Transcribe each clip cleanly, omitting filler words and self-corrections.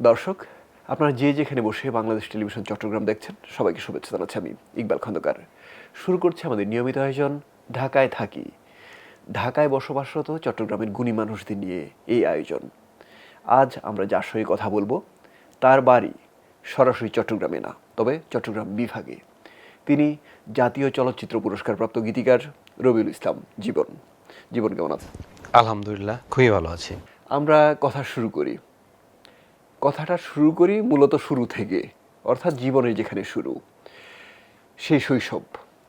দর্শক, আপনারা যে যেখানে বসে বাংলাদেশ টেলিভিশন চট্টগ্রাম দেখছেন, সবাইকে শুভেচ্ছা জানাচ্ছি। আমি ইকবাল খন্দকার। শুরু করছি আমাদের নিয়মিত আয়োজন ঢাকায় থাকি। ঢাকায় বসবাসরত চট্টগ্রামের গুণী মানুষদের নিয়ে এই আয়োজন। আজ আমরা যার সঙ্গে কথা বলবো তার বাড়ি সরাসরি চট্টগ্রামে না, তবে চট্টগ্রাম বিভাগে। তিনি জাতীয় চলচ্চিত্র পুরস্কারপ্রাপ্ত গীতিকার রবিউল ইসলাম জীবন। জীবন কেমন আছে? আলহামদুলিল্লাহ, খুবই ভালো আছি। আমরা কথা শুরু করি। কথাটা শুরু করি মূলত শুরু থেকে, অর্থাৎ জীবনের যেখানে শুরু, সেই শৈশব।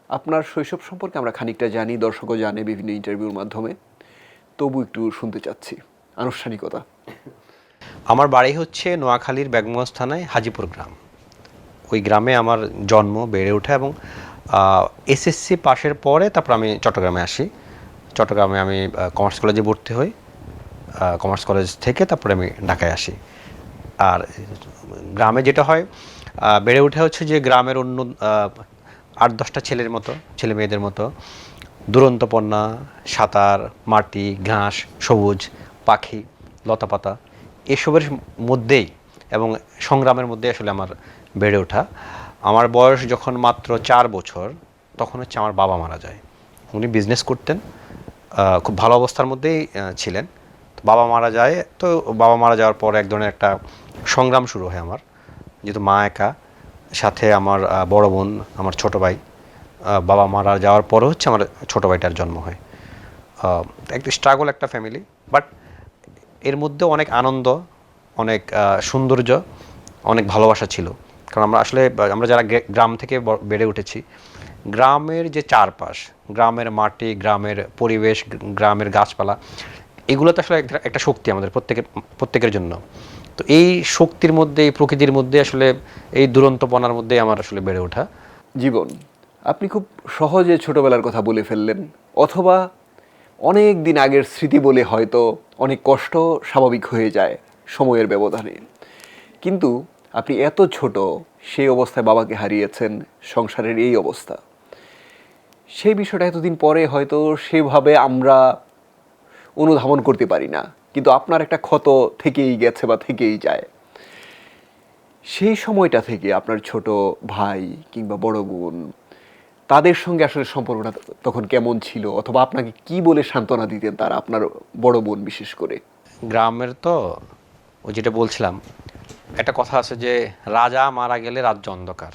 আপনার শৈশব সম্পর্কে আমরা খানিকটা জানি, দর্শকও জানে বিভিন্ন ইন্টারভিউর মাধ্যমে। তবু একটু শুনতে চাচ্ছি আনুষ্ঠানিকতা। আমার বাড়ি হচ্ছে নোয়াখালীর বেগমগঞ্জ থানায় হাজিপুর গ্রাম। ওই গ্রামে আমার জন্ম, বেড়ে ওঠা এবং এসএসসি পাশের পরে তারপর আমি চট্টগ্রামে আসি। চট্টগ্রামে আমি কমার্স কলেজে ভর্তি হই। কমার্স কলেজ থেকে তারপরে আমি ঢাকায় আসি। আর গ্রামে যেটা হয়, বেড়ে ওঠা হচ্ছে যে গ্রামের অন্য 8-10টা ছেলের মতো, ছেলে মেয়েদের মতো দুরন্তপন্না, সাঁতার, মাটি, ঘাস, সবুজ, পাখি, লতাপাতা এসবের মধ্যেই এবং সংগ্রামের মধ্যে আসলে আমার বেড়ে ওঠা। আমার বয়স যখন মাত্র 4 বছর, তখন হচ্ছে আমার বাবা মারা যায়। উনি বিজনেস করতেন, খুব ভালো অবস্থার মধ্যেই ছিলেন। বাবা মারা যায়, তো বাবা মারা যাওয়ার পর এক ধরনের একটা সংগ্রাম শুরু হয় আমার, যেহেতু মা একা, সাথে আমার বড় বোন, আমার ছোট ভাই। বাবা মারা যাওয়ার পরে হচ্ছে আমার ছোট ভাইটার জন্ম হয়। একটা স্ট্রাগল, একটা ফ্যামিলি, বাট এর মধ্যে অনেক আনন্দ, অনেক সৌন্দর্য, অনেক ভালোবাসা ছিল। কারণ আমরা যারা গ্রাম থেকে বেড়ে উঠেছি, গ্রামের যে চারপাশ, গ্রামের মাটি, গ্রামের পরিবেশ, গ্রামের গাছপালা, এগুলো তো আসলে একটা শক্তি আমাদের প্রত্যেকের জন্য। তো এই শক্তির মধ্যে, এই প্রকৃতির মধ্যে আসলে এই দুরন্তপনার মধ্যে আমার আসলে বেড়ে ওঠা। জীবন, আপনি খুব সহজে ছোটবেলার কথা বলে ফেললেন, অথবা অনেক দিন আগের স্মৃতি বলে হয়তো অনেক কষ্ট স্বাভাবিক হয়ে যায় সময়ের ব্যবধানে। কিন্তু আপনি এত ছোট, সেই অবস্থায় বাবাকে হারিয়েছেন, সংসারের এই অবস্থা। সেই বিষয়টা এতদিন পরে হয়তো সেভাবে আমরা অনুধাবন করতে পারি না, কিন্তু আপনার একটা ক্ষত থেকেই গেছে বা থেকেই যায়। সেই সময়টা থেকে আপনার ছোট ভাই কিংবা বড় বোন, তাদের সঙ্গে আসলে সম্পর্কটা তখন কেমন ছিল, অথবা আপনাকে কি বলে সান্ত্বনা দিতেন তারা, আপনার বড় বোন বিশেষ করে? গ্রামের তো, ওই যেটা বলছিলাম, একটা কথা আছে যে রাজা মারা গেলে রাজ্য অন্ধকার।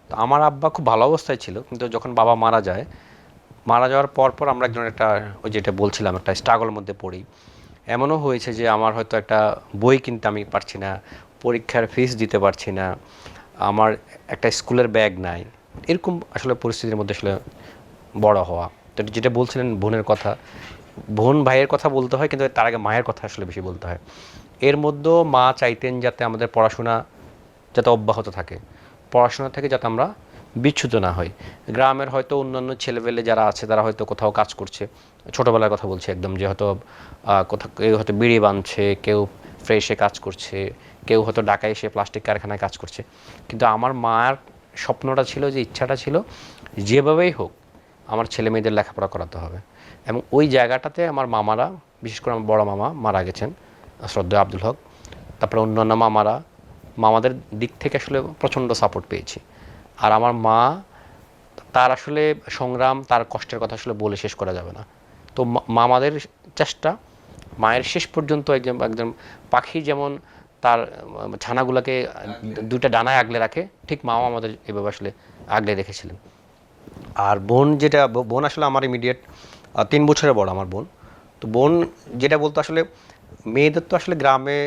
তো আমার আব্বা খুব ভালো অবস্থায় ছিল, কিন্তু যখন বাবা মারা যায়, মারা যাওয়ার পর পর আমরা একজন একটা, ওই যেটা বলছিলাম, একটা স্ট্রাগলের মধ্যে পড়ি। এমনও হয়েছে যে আমার হয়তো একটা বই কিনতে আমি পারছি না, পরীক্ষার ফিস দিতে পারছি না, আমার একটা স্কুলের ব্যাগ নাই। এরকম আসলে পরিস্থিতির মধ্যে আসলে বড় হওয়া। তো যেটা বলছিলেন বোনের কথা, বোন ভাইয়ের কথা বলতে হয়, কিন্তু তার আগে মায়ের কথা আসলে বেশি বলতে হয়। এর মধ্যেও মা চাইতেন যাতে আমাদের পড়াশোনা যাতে অব্যাহত থাকে, পড়াশোনা থেকে যাতে আমরা বিচ্যুত না হই। গ্রামের হয়তো অন্যান্য ছেলেপেলে যারা আছে তারা হয়তো কোথাও কাজ করছে, ছোটোবেলার কথা বলছি একদম, যে হয়তো কোথাও কেউ হয়তো বিড়ি বাঁধছে, কেউ ফ্রেশে কাজ করছে, কেউ হয়তো ঢাকায় এসে প্লাস্টিক কারখানায় কাজ করছে। কিন্তু আমার মার স্বপ্নটা ছিল, যে ইচ্ছাটা ছিল, যেভাবেই হোক আমার ছেলে মেয়েদের লেখাপড়া করাতে হবে। এবং ওই জায়গাটাতে আমার মামারা, বিশেষ করে আমার বড় মামা মারা গেছেন, শ্রদ্ধেয় আব্দুল হক, তারপরে অন্যান্য মামাদের দিক থেকে আসলে প্রচণ্ড সাপোর্ট পেয়েছি। আর আমার মা, তার আসলে সংগ্রাম, তার কষ্টের কথা আসলে বলে শেষ করা যাবে না। তো মামাদের চেষ্টা, মায়ের শেষ পর্যন্ত একদম একদম পাখি যেমন তার ছানাগুলোকে দুইটা ডানায় আগলে রাখে, ঠিক মাও আমাদের এভাবে আসলে আগলে রেখেছিলেন। আর বোন আসলে আমার ইমিডিয়েট 3 বছরের বড় আমার বোন। তো বোন যেটা বলতো, আসলে মেয়েদের তো আসলে গ্রামে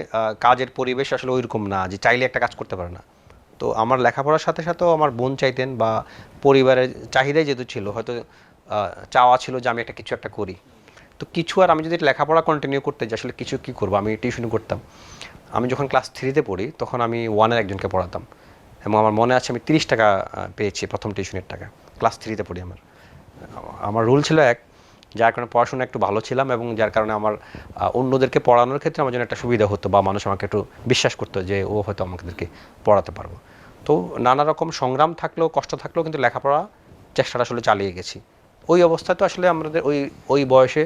কাজের পরিবেশ আসলে ওইরকম না যে চাইলে একটা কাজ করতে পারে না। তো আমার লেখাপড়ার সাথে সাথেও আমার বোন চাইতেন, বা পরিবারের চাহিদাই যেহেতু ছিল, হয়তো চাওয়া ছিল যে আমি কিছু একটা করি। তো কিছু, আর আমি যদি লেখাপড়া কন্টিনিউ করতে যাই, আসলে কিছু কী করবো, আমি টিউশনি করতাম। আমি যখন ক্লাস 3-তে পড়ি, তখন আমি 1-এর একজনকে পড়াতাম, এবং আমার মনে আছে আমি 30 টাকা পেয়েছি প্রথম টিউশনের টাকা। ক্লাস 3-তে পড়ি। আমার রুল ছিল এক, যার কারণে পড়াশোনা একটু ভালো ছিলাম, এবং যার কারণে আমার অন্যদেরকে পড়ানোর ক্ষেত্রে আমার জন্য একটা সুবিধা হতো, বা মানুষ আমাকে একটু বিশ্বাস করতো যে ও হয়তো আমাদেরকে পড়াতে পারবো। তো নানা রকম সংগ্রাম থাকলেও, কষ্ট থাকলেও, কিন্তু লেখাপড়া চেষ্টাটা আসলে চালিয়ে গেছি। ওই অবস্থায় তো আসলে আমাদের ওই বয়সে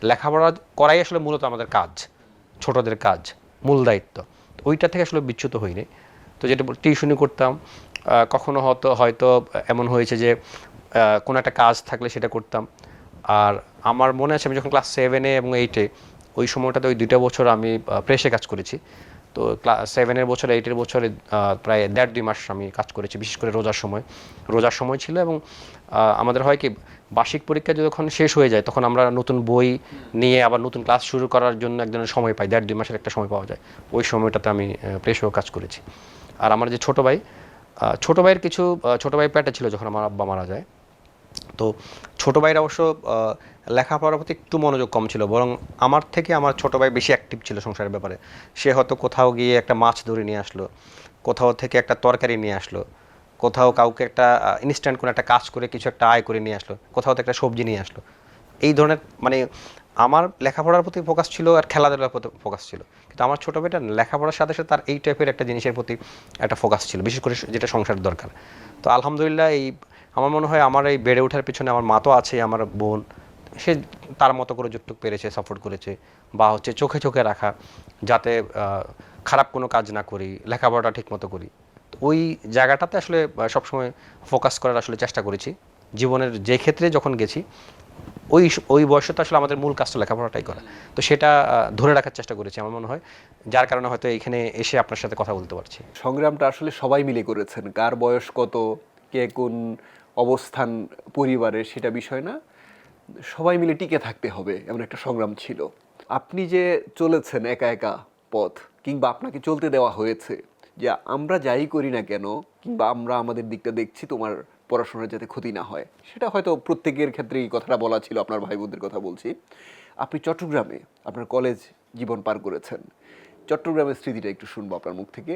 লেখাপড়া করাই আসলে মূলত আমাদের কাজ, ছোটদের কাজ, মূল দায়িত্ব। ওইটা থেকে আসলে বিচ্যুত হইনি। তো যেটা টিউশনি করতাম, কখনো হয়তো এমন হয়েছে যে কোনো একটা কাজ থাকলে সেটা করতাম। আর আমার মনে আছে আমি যখন ক্লাস 7-এ এবং 8-এ, ওই সময়টাতে ওই 2টা বছর আমি প্রেসে কাজ করেছি। তো ক্লাস 7-এর বছর 8-এর বছরে প্রায় 1.5-2 মাস আমি কাজ করেছি, বিশেষ করে রোজার সময় ছিল। এবং আমাদের হয় কি, বার্ষিক পরীক্ষা যখন শেষ হয়ে যায় তখন আমরা নতুন বই নিয়ে আবার নতুন ক্লাস শুরু করার জন্য একজনের সময় পাই, 1.5-2 মাসের একটা সময় পাওয়া যায়। ওই সময়টাতে আমি প্রেসেও কাজ করেছি। আর আমার যে ছোটো ভাই, ছোটো ভাই পেটে ছিল যখন আমার আব্বা মারা যায়। তো ছোটো ভাইয়ের অবশ্য লেখাপড়ার প্রতি একটু মনোযোগ কম ছিল, বরং আমার থেকে আমার ছোটো ভাই বেশি অ্যাক্টিভ ছিল সংসারের ব্যাপারে। সে হয়তো কোথাও গিয়ে একটা মাছ ধরে নিয়ে আসলো, কোথাও থেকে একটা তরকারি নিয়ে আসলো, কোথাও কাউকে একটা ইনস্ট্যান্ট কোনো একটা কাজ করে কিছু একটা আয় করে নিয়ে আসলো, কোথাও থেকে একটা সবজি নিয়ে আসলো। এই ধরনের মানে আমার লেখাপড়ার প্রতি ফোকাস ছিল আর খেলাধুলার প্রতি ফোকাস ছিল। কিন্তু আমার ছোটো ভাইটা লেখাপড়ার সাথে সাথে তার এই টাইপের একটা জিনিসের প্রতি একটা ফোকাস ছিল, বিশেষ করে যেটা সংসারের দরকার। তো আলহামদুলিল্লাহ আমার মনে হয় আমার এই বেড়ে ওঠার পিছনে আমার মা তো আছে, আমার বোন, সে তার মতো করে যতটুকু পেরেছে সাপোর্ট করেছে। বা হচ্ছে চোখে চোখে রাখা, যাতে খারাপ কোনো কাজ না করি, লেখাপড়াটা ঠিক মতো করি। তো ওই জায়গাটাতে আসলে সবসময় ফোকাস করার আসলে চেষ্টা করেছি জীবনের যে ক্ষেত্রে যখন গেছি। ওই বয়সে তো আসলে আমাদের মূল কাজটা লেখাপড়াটাই করা। তো সেটা ধরে রাখার চেষ্টা করেছি আমার মনে হয়, যার কারণে হয়তো এখানে এসে আপনার সাথে কথা বলতে পারছি। সংগ্রামটা আসলে সবাই মিলে করেছেন, কার বয়স কত, কে কোন অবস্থান পরিবারে সেটা বিষয় না, সবাই মিলে টিকে থাকতে হবে এমন একটা সংগ্রাম ছিল। আপনি যে চলেছেন একা একা পথ, কিংবা আপনাকে চলতে দেওয়া হয়েছে যে আমরা যাই করি না কেন, কিংবা আমরা আমাদের দিকটা দেখছি, তোমার পড়াশোনার যাতে ক্ষতি না হয়, সেটা হয়তো প্রত্যেকের ক্ষেত্রে এই কথাটা বলা ছিল। আপনার ভাই বোনদের কথা বলছি। আপনি চট্টগ্রামে আপনার কলেজ জীবন পার করেছেন। চট্টগ্রামের স্মৃতিটা একটু শুনবো আপনার মুখ থেকে।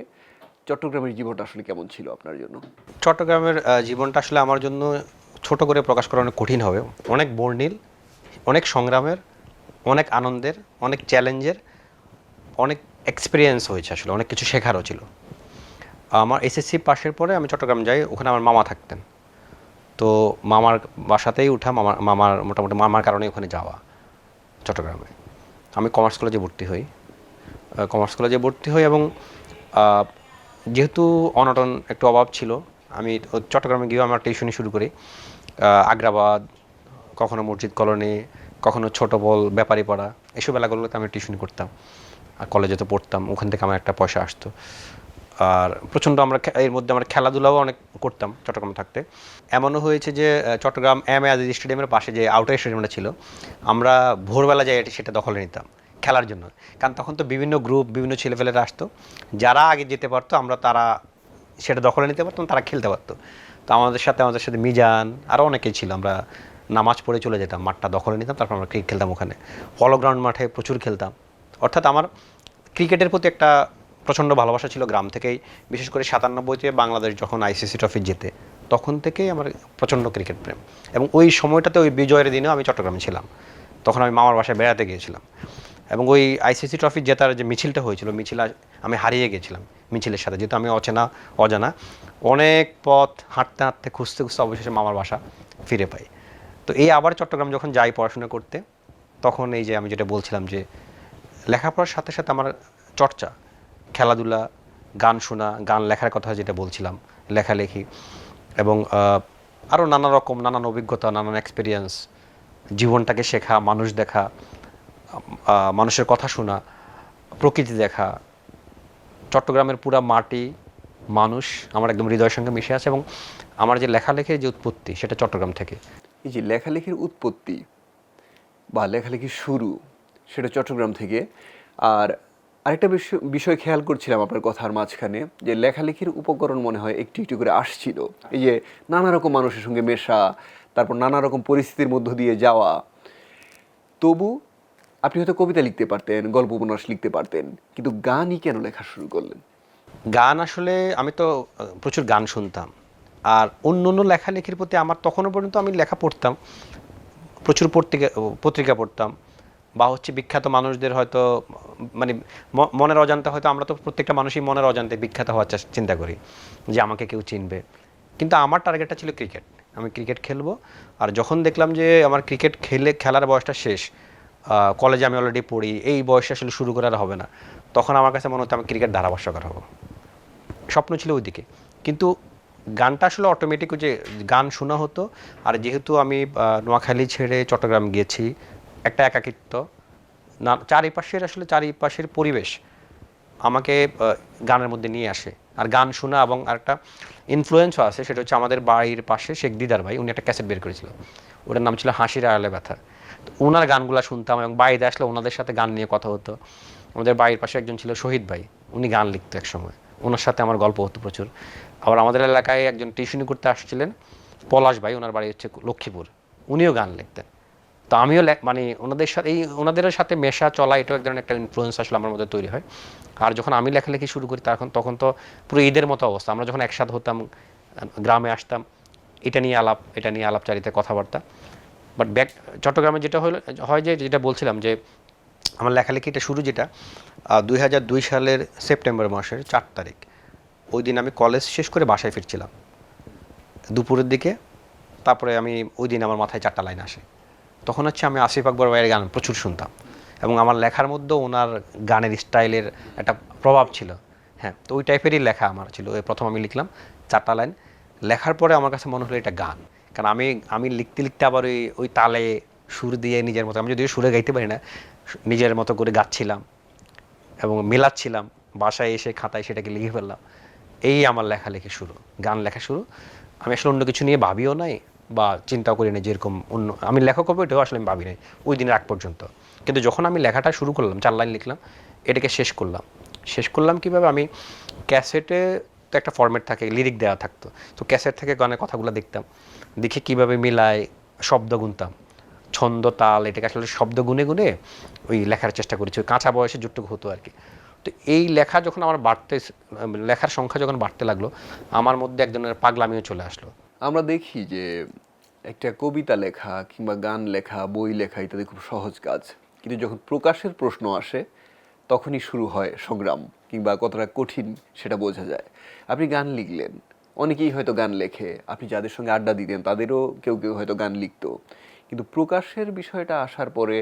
চট্টগ্রামের জীবনটা আসলে কেমন ছিল আপনার জন্য? চট্টগ্রামের জীবনটা আসলে আমার জন্য ছোট করে প্রকাশ করা অনেক কঠিন হবে। অনেক বর্ণিল, অনেক সংগ্রামের, অনেক আনন্দের, অনেক চ্যালেঞ্জের, অনেক এক্সপিরিয়েন্স হয়েছে, আসলে অনেক কিছু শেখারও ছিল। আমার এসএসসি পাশের পরে আমি চট্টগ্রাম যাই, ওখানে আমার মামা থাকতেন। তো মামার বাসাতেই উঠা, মামার মোটামুটি মামার কারণে ওখানে যাওয়া চট্টগ্রামে। আমি কমার্স কলেজে ভর্তি হই এবং যেহেতু অনটন একটু অভাব ছিল, আমি চট্টগ্রামে গিয়েও আমার টিউশনি শুরু করি। আগ্রাবাদ, কখনো মসজিদ কলোনি, কখনো ছোট বল, ব্যাপারীপাড়া, এসব এলাকাগুলোতে আমি টিউশনি করতাম। আর কলেজে তো পড়তাম, ওখান থেকে আমার একটা পয়সা আসতো। আর প্রচণ্ড এর মধ্যে আমরা খেলাধুলাও অনেক করতাম চট্টগ্রামে থাকতে। এমনও হয়েছে যে চট্টগ্রাম এম এ আজিজ স্টেডিয়ামের পাশে যে আউটার স্টেডিয়ামটা ছিল, আমরা ভোরবেলা যাই সেটা দখলে নিতাম খেলার জন্য। কারণ তখন তো বিভিন্ন গ্রুপ, বিভিন্ন ছেলেপেলেরা আসতো, যারা আগে যেতে পারতো তারা সেটা দখলে নিতে পারতাম, তারা খেলতে পারতো। তো আমাদের সাথে মিজান আরও অনেকেই ছিল। আমরা নামাজ পড়ে চলে যেতাম, মাঠটা দখলে নিতাম, তারপর আমরা ক্রিকেট খেলতাম ওখানে। পলো গ্রাউন্ড মাঠে প্রচুর খেলতাম। অর্থাৎ আমার ক্রিকেটের প্রতি একটা প্রচণ্ড ভালোবাসা ছিল গ্রাম থেকেই। বিশেষ করে 97-তে বাংলাদেশ যখন আইসিসি ট্রফি জেতে, তখন থেকেই আমার প্রচণ্ড ক্রিকেট প্রেম। এবং ওই সময়টাতে, ওই বিজয়ের দিনেও আমি চট্টগ্রামে ছিলাম। তখন আমি মামার বাসায় বেড়াতে গিয়েছিলাম এবং ওই আইসিসি ট্রফি জেতার যে মিছিলটা হয়েছিল, আমি হারিয়ে গেছিলাম মিছিলের সাথে, যেহেতু আমি অজানা অনেক পথ হাঁটতে হাঁটতে খুঁজতে অবশেষে মামার বাসা ফিরে পাই। তো এই আবার চট্টগ্রাম যখন যাই পড়াশোনা করতে, তখন এই যে আমি যেটা বলছিলাম যে লেখাপড়ার সাথে সাথে আমার চর্চা, খেলাধুলা, গান শোনা, গান লেখার কথা যেটা বলছিলাম, লেখালেখি, এবং আরও নানান অভিজ্ঞতা, নানান এক্সপিরিয়েন্স, জীবনটাকে শেখা, মানুষ দেখা, মানুষের কথা শোনা, প্রকৃতি দেখা, চট্টগ্রামের পুরা মাটি, মানুষ আমার একদম হৃদয়ের সঙ্গে মিশে আছে। এবং আমার যে লেখালেখির যে উৎপত্তি, সেটা চট্টগ্রাম থেকে। এই যে লেখালেখির উৎপত্তি বা লেখালেখির শুরু, সেটা চট্টগ্রাম থেকে। আর আরেকটা বিষয় খেয়াল করছিলাম আপনার কথার মাঝখানে, যে লেখালেখির উপকরণ মনে হয় একটু একটু করে আসছিল। এই যে নানা রকম মানুষের সঙ্গে মেশা, তারপর নানা রকম পরিস্থিতির মধ্য দিয়ে যাওয়া। তবু আপনি হয়তো কবিতা লিখতে পারতেন, গল্প উপন্যাস লিখতে পারতেন, কিন্তু গানই কেন লেখা শুরু করলেন? গান আসলে আমি তো প্রচুর গান শুনতাম। আর অন্য লেখালেখির প্রতি আমার তখনও পর্যন্ত, আমি লেখা পড়তাম, প্রচুর পত্রিকা পড়তাম, বা হচ্ছে বিখ্যাত মানুষদের হয়তো মানে মনের অজান্তে, হয়তো আমরা তো প্রত্যেকটা মানুষই মনের অজান্তে বিখ্যাত হওয়ার চিন্তা করি যে আমাকে কেউ চিনবে। কিন্তু আমার টার্গেটটা ছিল ক্রিকেট। আমি ক্রিকেট খেলবো। আর যখন দেখলাম যে আমার খেলার বয়সটা শেষ, কলেজে আমি অলরেডি পড়ি, এই বয়সে আসলে শুরু করে আর হবে না। তখন আমার কাছে মনে হতো আমি ক্রিকেট ধারাভাষ্যকার হব, স্বপ্ন ছিল ওইদিকে। কিন্তু গানটা আসলে অটোমেটিক যে গান শোনা হতো। আর যেহেতু আমি নোয়াখালী ছেড়ে চট্টগ্রাম গিয়েছি, একটা একাকিত্ব, না চারিপাশের পরিবেশ আমাকে গানের মধ্যে নিয়ে আসে। আর গান শোনা এবং আরেকটা ইনফ্লুয়েন্সও আছে, সেটা হচ্ছে আমাদের বাড়ির পাশে শেখ দিদার ভাই, উনি একটা ক্যাসেট বের করেছিল, ওটার নাম ছিল হাসির আড়ালে ব্যথা। তো ওনার গানগুলো শুনতাম এবং বাড়িতে আসলে ওনাদের সাথে গান নিয়ে কথা হতো। আমাদের বাড়ির পাশে একজন ছিল শহীদ ভাই, উনি গান লিখতো এক সময়, ওনার সাথে আমার গল্প হতো প্রচুর। আবার আমাদের এলাকায় একজন টিউশনি করতে আসছিলেন, পলাশ ভাই, ওনার বাড়ি হচ্ছে লক্ষ্মীপুর, উনিও গান লিখতেন। তো আমিও মানে ওনাদের সাথে মেশা চলা, এটাও এক ধরনের একটা ইনফ্লুয়েন্স আসলে আমার মধ্যে তৈরি হয়। আর যখন আমি লেখালেখি শুরু করি তখন তো পুরো ঈদের মতো অবস্থা, আমরা যখন একসাথে হতাম, গ্রামে আসতাম, এটা নিয়ে আলাপচারিতা, কথাবার্তা। বাট চট্টগ্রামে যেটা হয় যে যেটা বলছিলাম যে আমার লেখালেখিটা শুরু যেটা 2002 সালের সেপ্টেম্বর মাসের 4 তারিখ, ওই দিন আমি কলেজ শেষ করে বাসায় ফিরছিলাম দুপুরের দিকে। তারপরে আমি ওই দিন আমার মাথায় 4টা লাইন আসে। তখন হচ্ছে আমি আসিফ আকবর ভাইয়ের গান প্রচুর শুনতাম এবং আমার লেখার মধ্যেও ওনার গানের স্টাইলের একটা প্রভাব ছিল। হ্যাঁ, তো ওই টাইপেরই লেখা আমার ছিল। প্রথম আমি লিখলাম 4টা লাইন, লেখার পরে আমার কাছে মনে হলো এটা গান। কারণ আমি লিখতে লিখতে আবার ওই তালে সুর দিয়ে নিজের মতো, আমি যদিও সুরে গাইতে পারি না, নিজের মতো করে গাচ্ছিলাম এবং মেলাচ্ছিলাম, বাসায় এসে খাতায় সেটাকে লিখে ফেললাম। এই আমার লেখালেখি শুরু, গান লেখা শুরু। আমি আসলে অন্য কিছু নিয়ে ভাবিও নাই বা চিন্তাও করি না যেরকম অন্য আমি লেখক হবো, এটাও আসলে আমি ভাবি নাই ওই দিনের আগ পর্যন্ত। কিন্তু যখন আমি লেখাটা শুরু করলাম, 4 লাইন লিখলাম, এটাকে শেষ করলাম কীভাবে, আমি ক্যাসেটে তো একটা ফরম্যাট থাকে, লিরিক দেওয়া থাকতো, তো ক্যাসেট থেকে গানের কথাগুলো দেখতাম, দেখে কীভাবে মিলায়, শব্দ গুনতাম, ছন্দ তাল, এটাকে আসলে শব্দ গুনে গুনে ওই লেখার চেষ্টা করেছি, ওই কাঁচা বয়সে যতটুকু হতো আর কি। তো এই লেখা যখন আমার লেখার সংখ্যা যখন বাড়তে লাগলো, আমার মধ্যে এক ধরনের পাগলামিও চলে আসলো। আমরা দেখি যে একটা কবিতা লেখা কিংবা গান লেখা, বই লেখা ইত্যাদি খুব সহজ কাজ, কিন্তু যখন প্রকাশের প্রশ্ন আসে তখনই শুরু হয় সংগ্রাম, কিংবা কতটা কঠিন সেটা বোঝা যায়। আপনি গান লিখলেন, অনেকেই হয়তো গান লেখে, আপনি যাদের সঙ্গে আড্ডা দিতেন তাদেরও কেউ কেউ হয়তো গান লিখতো, কিন্তু প্রকাশের বিষয়টা আসার পরে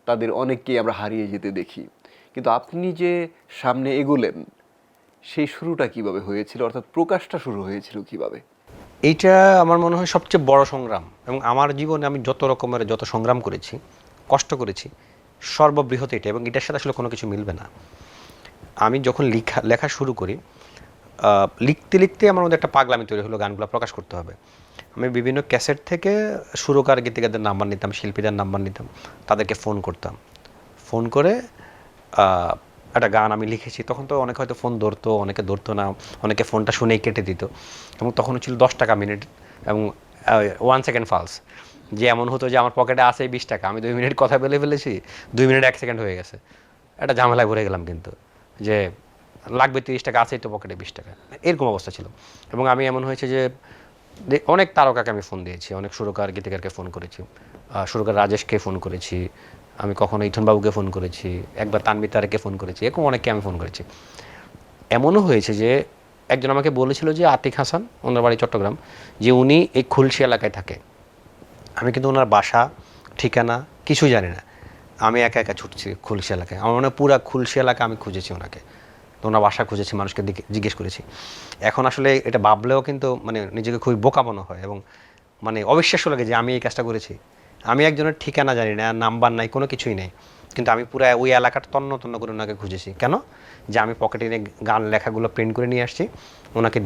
তাদের অনেককেই আমরা হারিয়ে যেতে দেখি। কিন্তু আপনি যে সামনে এগোলেন, সেই শুরুটা কিভাবে হয়েছিল, অর্থাৎ প্রকাশটা শুরু হয়েছিল কিভাবে? এইটা আমার মনে হয় সবচেয়ে বড় সংগ্রাম, এবং আমার জীবনে আমি যত সংগ্রাম করেছি, কষ্ট করেছি, সর্ববৃহৎ এটা, এবং এটার সাথে আসলে কোনো কিছু মিলবে না। আমি যখন লেখা শুরু করি, লিখতে লিখতে আমার মধ্যে একটা পাগলামি তৈরি হলো, গানগুলো প্রকাশ করতে হবে। আমি বিভিন্ন ক্যাসেট থেকে সুরকার গীতিকারদের নাম্বার নিতাম, শিল্পীদের নাম্বার নিতাম, তাদেরকে ফোন করতাম, ফোন করে একটা গান আমি লিখেছি। তখন তো অনেকে হয়তো ফোন ধরতো, অনেকে ধরতো না, অনেকে ফোনটা শুনেই কেটে দিত, এবং তখন ছিল 10 টাকা মিনিট এবং 1 সেকেন্ড ফালস, যে এমন হতো যে আমার পকেটে আছে 20 টাকা, আমি 2 মিনিট কথা বলে ফেলেছি, 2 মিনিট 1 সেকেন্ড হয়ে গেছে, একটা ঝামেলায় ভরে গেলাম। কিন্তু যে লাগবে 30 টাকা, আছেই তো পকেটে 20 টাকা, এরকম অবস্থা ছিল। এবং আমি এমন হয়েছে যে অনেক তারকাকে আমি ফোন দিয়েছি, অনেক সুরকার গীতিকারকে ফোন করেছি, সুরকার রাজেশকে ফোন করেছি, আমি কখনো ইথনবাবুকে ফোন করেছি, একবার তানভীর তারেককে ফোন করেছি, এরকম অনেককে আমি ফোন করেছি। এমনও হয়েছে যে একজন আমাকে বলেছিল যে আতিক হাসান, ওনার বাড়ি চট্টগ্রাম, যে উনি এই খুলশি এলাকায় থাকে। আমি কিন্তু ওনার বাসা ঠিকানা কিছুই জানি না, আমি একা একা ছুটছি খুলশি এলাকায়। আমার মনে হয় পুরা খুলশি এলাকা আমি খুঁজেছি ওনাকে, তো ওনার বাসা খুঁজেছি, মানুষকে জিজ্ঞেস করেছি। এখন আসলে এটা ভাবলেও কিন্তু মানে নিজেকে খুবই বোকা মনে হয় এবং মানে অবিশ্বাস্য লাগে যে আমি এই কাজটা করেছি। আমি একজনের ঠিকানা জানি না, নাম্বার নাই, কোনো কিছুই নেই, কিন্তু আমি পুরো ওই এলাকাটা তন্ন তন্ন করে ওনাকে খুঁজেছি। কেন? যে আমি পকেটে নিয়ে গান লেখাগুলো প্রিন্ট করে নিয়ে আসছি, ওনাকে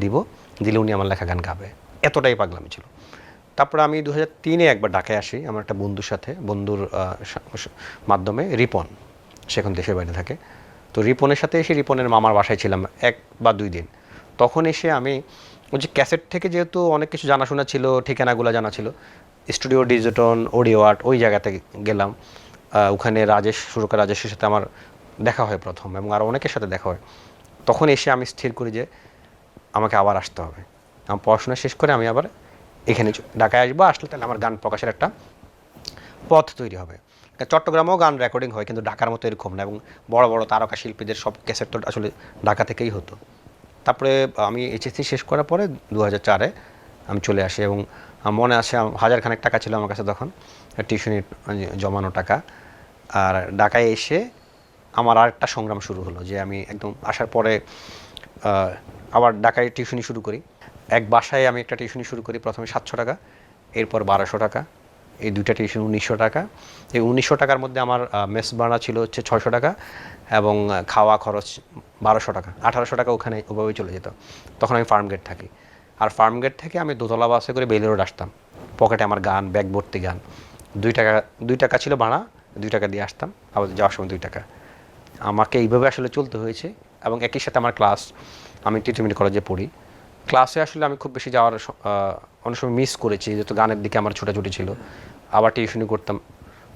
দিলে উনি আমার লেখা গান গাবে, এতটাই পাগলামি ছিল। তারপরে আমি 2003-এ একবার ঢাকায় আসি আমার একটা বন্ধুর মাধ্যমে, রিপন, সেখান দেশের বাইরে থাকে। তো রিপনের সাথে এসে রিপনের মামার বাসায় ছিলাম 1 বা 2 দিন। তখন এসে আমি ওই যে ক্যাসেট থেকে যেহেতু অনেক কিছু জানাশোনা ছিল, ঠিকানাগুলো জানা ছিল, স্টুডিও ডিজিটন, অডিও আর্ট, ওই জায়গাতে গেলাম। ওখানে সুরকার রাজেশের সাথে আমার দেখা হয় প্রথম, এবং আরও অনেকের সাথে দেখা হয়। তখন এসে আমি স্থির করি যে আমাকে আবার আসতে হবে, আমার পড়াশোনা শেষ করে আমি আবার এখানে ঢাকায় আসবো, আসলে তাহলে আমার গান প্রকাশের একটা পথ তৈরি হবে। চট্টগ্রামেও গান রেকর্ডিং হয়, কিন্তু ঢাকার মতো এরকম না, এবং বড় বড় তারকা শিল্পীদের সব ক্যাসেট তো আসলে ঢাকা থেকেই হতো। তারপরে আমি এইচএসসি শেষ করার পরে 2004-এ আমি চলে আসি, এবং মনে আছে 1000 খানেক টাকা ছিল আমার কাছে তখন, টিউশনি জমানো টাকা। আর ঢাকায় এসে আমার আরেকটা সংগ্রাম শুরু হলো, যে আমি একদম আসার পরে আবার ঢাকায় টিউশনি শুরু করি। এক বাসায় আমি একটা টিউশনি শুরু করি, প্রথমে 700 টাকা, এরপর 1200 টাকা, এই দুইটা টিউশন 1900 টাকা। এই 1900 টাকার মধ্যে আমার মেস ভাড়া ছিল হচ্ছে 600 টাকা, এবং খাওয়া খরচ 1200 টাকা, 1800 টাকা ওখানে ওভাবেই চলে যেত। তখন আমি ফার্মগেট থাকি, আর ফার্মগেট থেকে আমি দোতলা বাসে করে বেইলি রোড আসতাম, পকেটে আমার গান, ব্যাগ ভর্তি গান। 2 টাকা ছিল ভাড়া, 2 টাকা দিয়ে আসতাম, আবার যাওয়ার সময় 2 টাকা। আমাকে এইভাবে আসলে চলতে হয়েছে। এবং একই সাথে আমার ক্লাস, আমি টিটিমিটি কলেজে পড়ি, ক্লাসে আসলে আমি খুব বেশি যাওয়ার অনেক সময় মিস করেছি, যেহেতু গানের দিকে আমার ছোটাছুটি ছিল, আবার টিউশনি করতাম,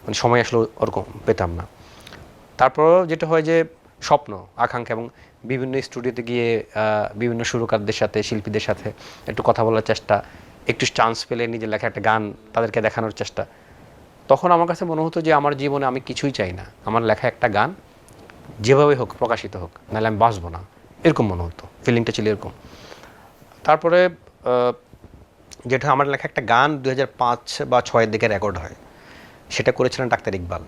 মানে সময় আসলে ওরকম পেতাম না। তারপর যেটা হয় যে স্বপ্ন, আকাঙ্ক্ষা, এবং বিভিন্ন স্টুডিওতে গিয়ে বিভিন্ন সুরকারদের সাথে, শিল্পীদের সাথে একটু কথা বলার চেষ্টা, একটু চান্স পেলে নিজের লেখা একটা গান তাদেরকে দেখানোর চেষ্টা। তখন আমার কাছে মনে হতো যে আমার জীবনে আমি কিছুই চাই না, আমার লেখা একটা গান যেভাবে হোক প্রকাশিত হোক, নাহলে আমি বাঁচবো না, এরকম মনে হতো, ফিলিংটা ছিল এরকম। তারপরে যেটা আমার লেখা একটা গান 2005 বা 2006 দিকে রেকর্ড হয়, সেটা করেছিলেন ডাক্তার ইকবাল,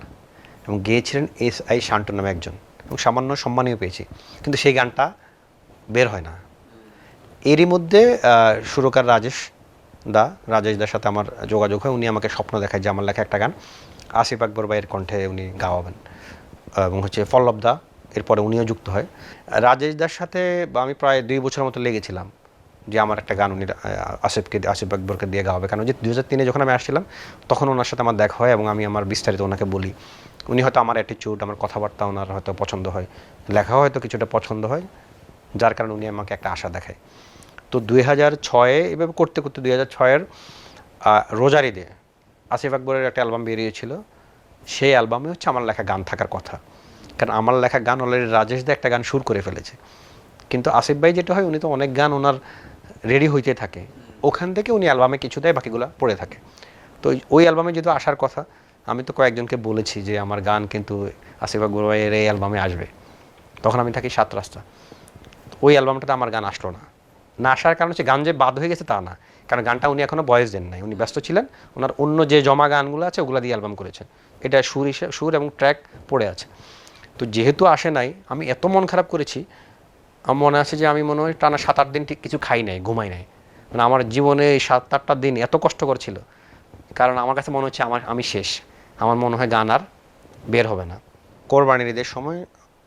এবং গেয়েছিলেন SI শান্ত নামে একজন, এবং সামান্য সম্মানীয় পেয়েছি, কিন্তু সেই গানটা বের হয় না। এরই মধ্যে সুরকার রাজেশ দার সাথে আমার যোগাযোগ হয়, উনি আমাকে স্বপ্ন দেখায় যে আমার লেখা একটা গান আসিফ আকবর ভাইয়ের কণ্ঠে উনি গাওয়াবেন, এবং হচ্ছে পল্লব দা, এরপরে উনিও যুক্ত হয়। রাজেশ দার সাথে আমি প্রায় 2 বছরের মতো লেগেছিলাম যে আমার একটা গান উনি আসিফ আকবরকে দিয়ে গাওয়াবে, কারণ যে 2003-এ যখন আমি আসছিলাম তখন ওনার সাথে আমার দেখা হয়, এবং আমি আমার বিস্তারিত ওনাকে বলি। উনি হয়তো আমার অ্যাটিটিউড, আমার কথাবার্তা ওনার হয়তো পছন্দ হয়, লেখা হয়তো কিছুটা পছন্দ হয়, যার কারণে উনি আমাকে একটা আশা দেখায়। তো 2006-এ এভাবে করতে করতে 2006-এর রোজার ঈদে আসিফ আকবরের একটা অ্যালবাম বেরিয়েছিল, সেই অ্যালবামে হচ্ছে আমার লেখা গান থাকার কথা, কারণ আমার লেখা গান অলরেডি রাজেশ দা একটা গান সুর করে ফেলেছে। কিন্তু আসিফ ভাই যেটা হয়, উনি তো অনেক গান ওনার রেডি হইতে থাকে, ওখান থেকে উনি অ্যালবামে কিছু দেয়, বাকিগুলো পড়ে থাকে। তো ওই অ্যালবামে যেহেতু আসার কথা, আমি তো কয়েকজনকে বলেছি যে আমার গান কিন্তু আসিফ আকবর ভাইয়ের এই অ্যালবামে আসবে। তখন আমি থাকি 7 রাস্তা, ওই অ্যালবামটাতে আমার গান আসলো না। না আসার কারণ হচ্ছে গান যে বাদ হয়ে গেছে তা না, কারণ গানটা উনি এখনও ভয়েস দেন নাই, উনি ব্যস্ত ছিলেন, ওনার অন্য যে জমা গানগুলো আছে ওগুলো দিয়ে অ্যালবাম করেছেন, এটা সুর এবং ট্র্যাক পড়ে আছে। তো যেহেতু আসে নাই, আমি এত মন খারাপ করেছি, আমার মনে আছে যে আমি মনে হয় টানা 7-8 দিন ঠিক কিছু খাই নাই, ঘুমাই নাই, মানে আমার জীবনে এই 7-8টা দিন এত কষ্টকর ছিল, কারণ আমার কাছে মনে হচ্ছে আমি শেষ, আমার মনে হয় গান আর বের হবে না। কোরবানির ঈদের সময়